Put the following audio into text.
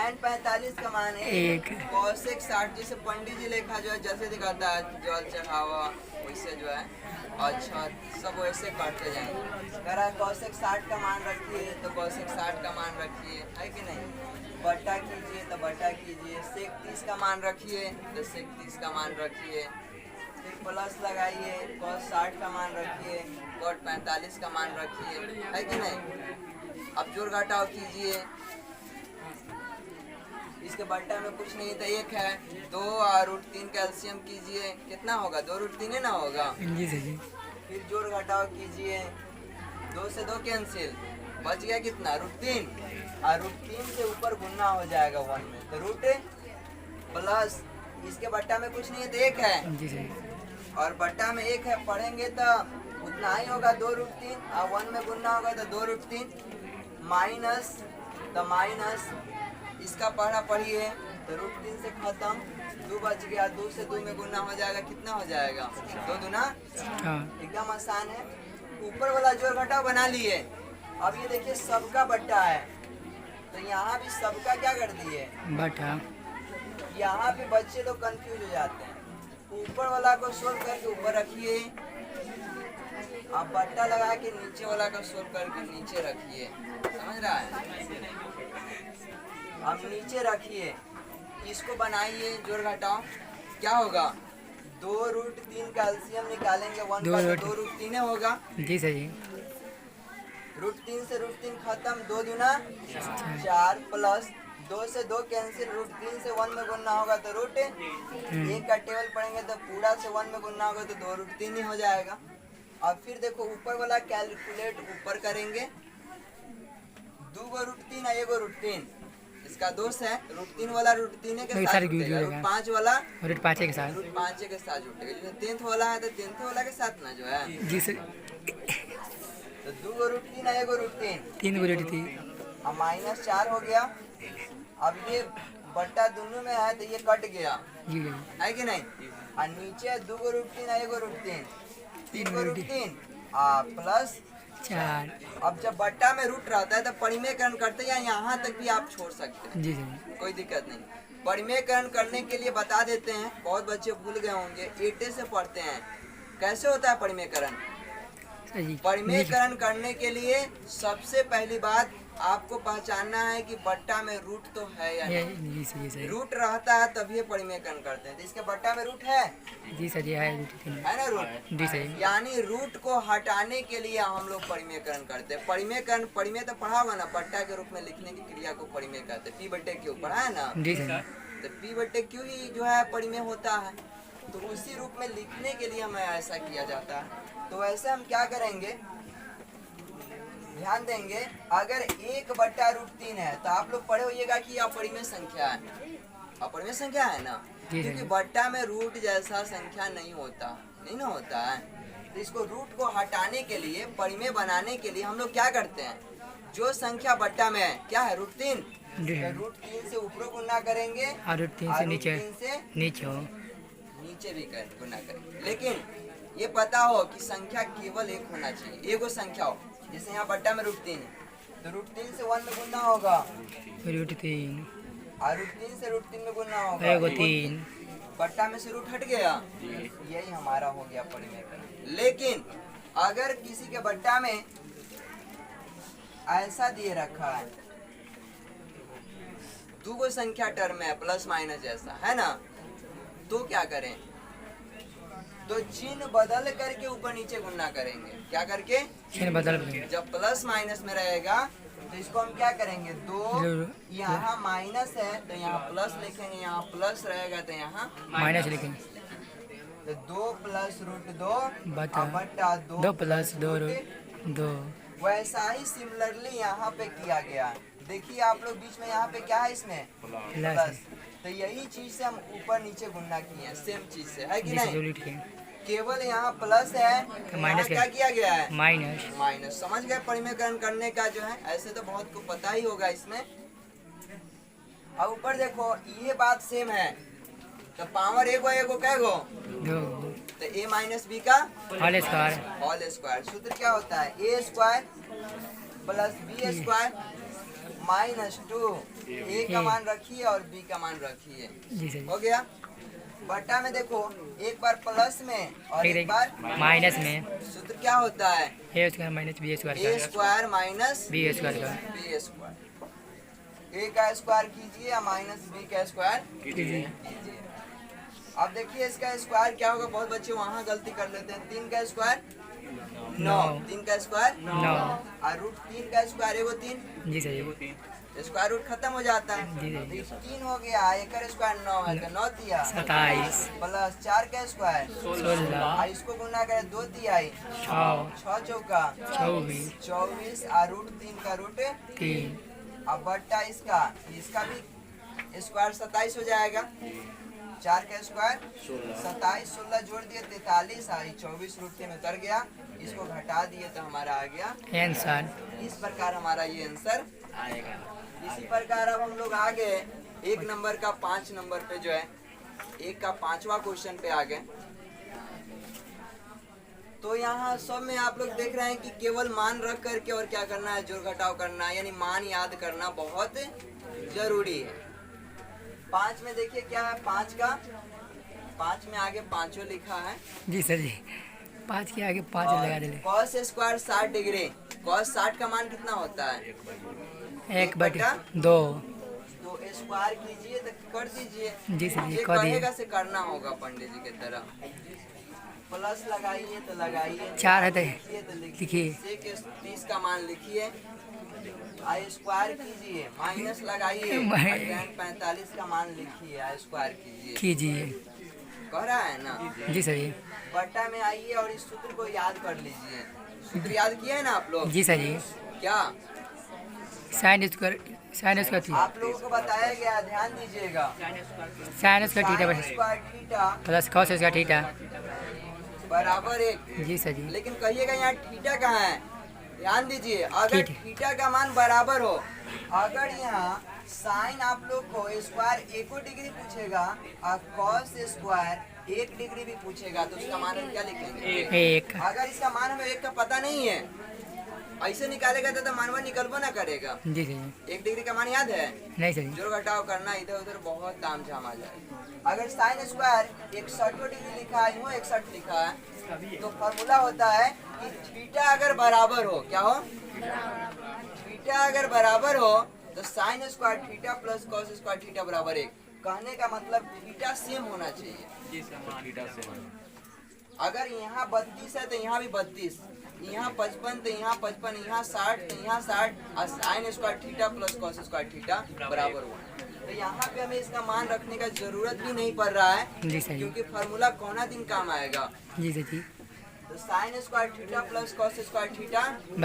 tan 45 का मान एक cosec 60 जैसे पंडित जी लेखा जो है जैसे दिखाता है जल चढ़ावा वैसे जो है अच्छा सब वैसे काटते जाएंगे। कह रहा है cosec 60 का मान रखिए तो cosec 60 का मान रखिए है कि नहीं, बटा कीजिए तो बटा कीजिए, sec 30 का मान रखिए तो sec 30 का मान रखिए, फिर प्लस लगाइए cos 60 का मान रखिए cot 45 का मान रखिए है कि नहीं। अब जोड़ घटाव कीजिए, इसके बट्टा में कुछ नहीं था एक है 2 और √3 का एलसीएम कीजिए कितना होगा 2√3 ना होगा जी सही। फिर जोड़ घटाव कीजिए 2 से 2 कैंसिल बच गया कितना √3 और √3 से ऊपर गुना हो जाएगा 1 में तो रूट प्लस इसके बट्टा में कुछ नहीं है तो एक है जी सही। और बट्टा में एक है पढ़ेंगे तो उतना ही होगा 2√3 और 1 में गुना होगा तो 2√3 माइनस तो माइनस इसका पढ़ा पढ़िए तो √3 से खत्म 2 बच गया 2 से 2 में गुना हो जाएगा कितना हो जाएगा 2 दूना हाँ एकदम आसान है। ऊपर वाला जोड़ घटाव बना लिए, अब ये देखिए सबका बट्टा है तो यहाँ भी सबका क्या कर दिए बटा। यहाँ पे बच्चे लोग कंफ्यूज हो जाते हैं। ऊपर वाला को सोल्व करके ऊपर रखिए, आप बट्टा लगा के नीचे वाला को सोल्व करके नीचे रखिए, समझ रहा है। अब नीचे रखिए, इसको बनाइए जोड़ घटाओ क्या होगा 2√3 का एलसीएम निकालेंगे 1 का 2√3 होगा जी सही। √3 से √3 खत्म 2 दूना 4 प्लस 2 से 2 कैंसिल √3 से 1 में गुना होगा तो √1 का टेबल पढ़ेंगे तो पूरा से 1 में गुना होगा तो 2√3 ही हो जाएगा। अब फिर देखो ऊपर वाला कैलकुलेट ऊपर करेंगे 2 को √3 और 1 को √3 इसका दोष है √3 वाला √3 के साथ जुटेगा, √5 वाला √5 के साथ √5 के साथ जुटेगा, जो 10th वाला है तो 10th वाला के साथ ना जो है जी सर। तो 2 को √3 और 1 को √3 3 को √3 अब -4 हो गया। अब ये बट्टा दोनों में है तो ये कट गया जी है कि नहीं, और नीचे 2 को √3 और 1 को √3 3 को √3 प्लस 4 अब जब बट्टा में रूट रहता है तो परिमेयकरण करते हैं यहाँ तक भी आप छोड़ सकते हैं जी सही। कोई दिक्कत नहीं। परिमेयकरण करने के लिए बता देते हैं, बहुत बच्चे भूल गए होंगे 8 से पढ़ते हैं कैसे होता है परिमेयकरण। सही। परिमेयकरण करने के लिए सबसे पहली बात आपको पहचानना है कि बट्टा में रूट तो है या नहीं। जी सही सही। रूट रहता है तभी परिमेयकरण करते हैं, तो इसके बट्टा में रूट है जी सर ये है ना रूट जी सही। यानी रूट को हटाने के लिए हम लोग परिमेयकरण करते हैं। परिमेयकरण परिमेय तो पढ़ा होगा ना, बट्टा के रूप में लिखने की क्रिया को परिमेय कहते हैं। P/Q पढ़ा है ना, जी सही। तो P/Q ही जो है परिमेय होता है, तो उसी रूप में लिखने के लिए हमें ऐसा किया जाता है। तो वैसे हम क्या करेंगे ध्यान देंगे, अगर 1/√3 है तो आप लोग पढ़े होइएगा कि अपरिमेय संख्या है, अपरिमेय संख्या है ना, क्योंकि बट्टा में रूट जैसा संख्या नहीं ना होता है। तो इसको रूट को हटाने के लिए परिमेय बनाने के लिए हम लोग क्या करते हैं, जो संख्या बट्टा में है क्या है √3 तो √3 से ऊपर गुना करेंगे और √3 से नीचे नीचे भी कर गुना करेंगे। लेकिन ये पता हो कि संख्या केवल एक होना चाहिए, एगो संख्या हो। जैसे यहाँ बट्टा में √3 है तो √3 से 1 में गुना होगा √3 और √3 से √3 में गुना होगा 3 बट्टा में से रूट हट गया, यही हमारा हो गया परिमेयकरण। लेकिन अगर किसी के बट्टा में ऐसा दिए रखा है 2 को संख्या टर्म है प्लस माइनस जैसा है ना, तो क्या करें, तो चिन्ह बदल करके ऊपर नीचे गुना करेंगे। क्या करके चिन्ह बदल कर जब प्लस माइनस में रहेगा तो इसको हम क्या करेंगे 2 यहाँ माइनस है तो यहाँ प्लस लिखेंगे, यहाँ प्लस रहेगा तो यहाँ माइनस लिखेंगे। तो 2 + √2 बटा 2 + 2 वैसा ही सिमिलरली यहाँ पे किया गया। देखिए आप लोग बीच में यहाँ पे क्या है इसमें प्लस, तो यही चीज से हम ऊपर नीचे गुना किए हैं, सेम चीज से है कि नहीं, केवल यहाँ प्लस है तो माइनस क्या किया गया है माइनस। समझ गए परिमेयकरण करने का जो है, ऐसे तो बहुत को पता ही होगा इसमें। अब ऊपर देखो ये बात सेम है तो पावर एगो कैगो तो a - b का होल स्क्वायर। सूत्र क्या होता है a² + b² -2 ए का मान रखिए और बी का मान रखिए। जी सर हो गया। बट्टा में देखो एक बार प्लस में और एक बार माइनस में सूत्र क्या होता है? ए स्क्वायर माइनस बी स्क्वायर ए का स्क्वायर माइनस बी स्क्वायर का बी स्क्वायर। ए का स्क्वायर कीजिए या माइनस बी का स्क्वायर कीजिए। कीजिए। अब देखिए इसका स्क्वायर क्या होगा। बहुत बच्चे वहाँ गलती कर लेते हैं। 3 का स्क्वायर 9, 3 का स्क्वायर 9 और रूट 3 का स्क्वायर है वो 3, जी सर स्क्वायर रूट खत्म हो जाता है। जी, जी। तो ये 3 हो गया, एक का स्क्वायर 9 है तो 9 दिया 27 प्लस 4 का स्क्वायर 16 और इसको गुना करे 2 दिया 6 6 चौका 24 24 और रूट 3 का रूट 3 अब बट्टा इसका भी स्क्वायर 27 हो जाएगा। 4 का स्क्वायर 27 16 जोड़ दिए 43 और 24 रूट 3 उतर गया। इसको घटा दिए तो हमारा आ गया आंसर। इस प्रकार हमारा ये आंसर आएगा। इसी प्रकार अब हम लोग आ गए 1 नंबर का 5 नंबर पे जो है 1 का 5वां क्वेश्चन पे आ गए। तो यहाँ सब में आप लोग देख रहे हैं कि केवल मान रख करके और क्या करना है, जोड़ घटाव करना है, यानी मान याद करना बहुत जरूरी है। 5 में देखिए क्या है, 5 में आगे पांचों लिखा है। जी सर जी 5 के आगे 5 लगा दे। कॉस स्क्वायर 60 डिग्री। कॉस 60 का मान कितना होता है? 1/2 तो स्क्वायर कीजिए तो कर दीजिए। जी सर जी ये कर दिए। कहेगा से करना होगा पंडित जी की तरह। प्लस लगाइए तो लगाइए, 4 है तो लिखिए तो लिखिए। के 30 का मान लिखिए। आई स्क्वायर कीजिए, माइनस लगाइए, 45 का मान लिखिए, आई स्क्वायर कीजिए। कह रहा है ना? जी सर जी बट्टा में आइए और इस सूत्र को याद कर लीजिए। सूत्र याद किया है ना आप लोग? जी सर जी क्या साइन स्क्वायर थी आप लोगों को बताया गया, ध्यान दीजिएगा। Sine square theta sine square theta plus cos square theta. बराबर 1। जी सर जी लेकिन कहिएगा यहाँ थीटा कहाँ है? ध्यान दीजिए, अगर थीटा। थीटा का मान बराबर हो, अगर यहाँ साइन आप लोग को स्क्वायर 1 डिग्री पूछेगा और कॉस स्क्वायर 1 डिग्री भी पूछेगा तो उसका मान हम क्या लिखेंगे? 1 अगर इसका मान हमें 1 का पता नहीं है, ऐसे निकालेगा तो मानवा निकलबो ना करेगा। जी सर जी 1 डिग्री का मान याद है? नहीं सर जी जोड़ घटाव करना इधर उधर बहुत ताम झाम आ जाए। अगर साइन स्क्वायर 61 डिग्री लिखा है, यूँ 61 लिखा है, तो फॉर्मूला होता है कि थीटा अगर बराबर हो, क्या हो? थीटा अगर बराबर हो तो sine square theta plus cos square theta बराबर 1। कहने का मतलब थीटा सेम होना चाहिए। अगर यहाँ 32 है तो यहाँ भी 32, यहाँ 55 तो यहाँ 55, यहाँ 60 तो यहाँ 60 और sine square theta plus cos square theta बराबर हुआ। तो यहाँ पे हमें इसका मान रखने का जरूरत भी नहीं पड़ रहा है, जी सर जी क्योंकि फार्मूला कौना दिन काम आएगा। जी सर जी तो sine square theta plus cos square theta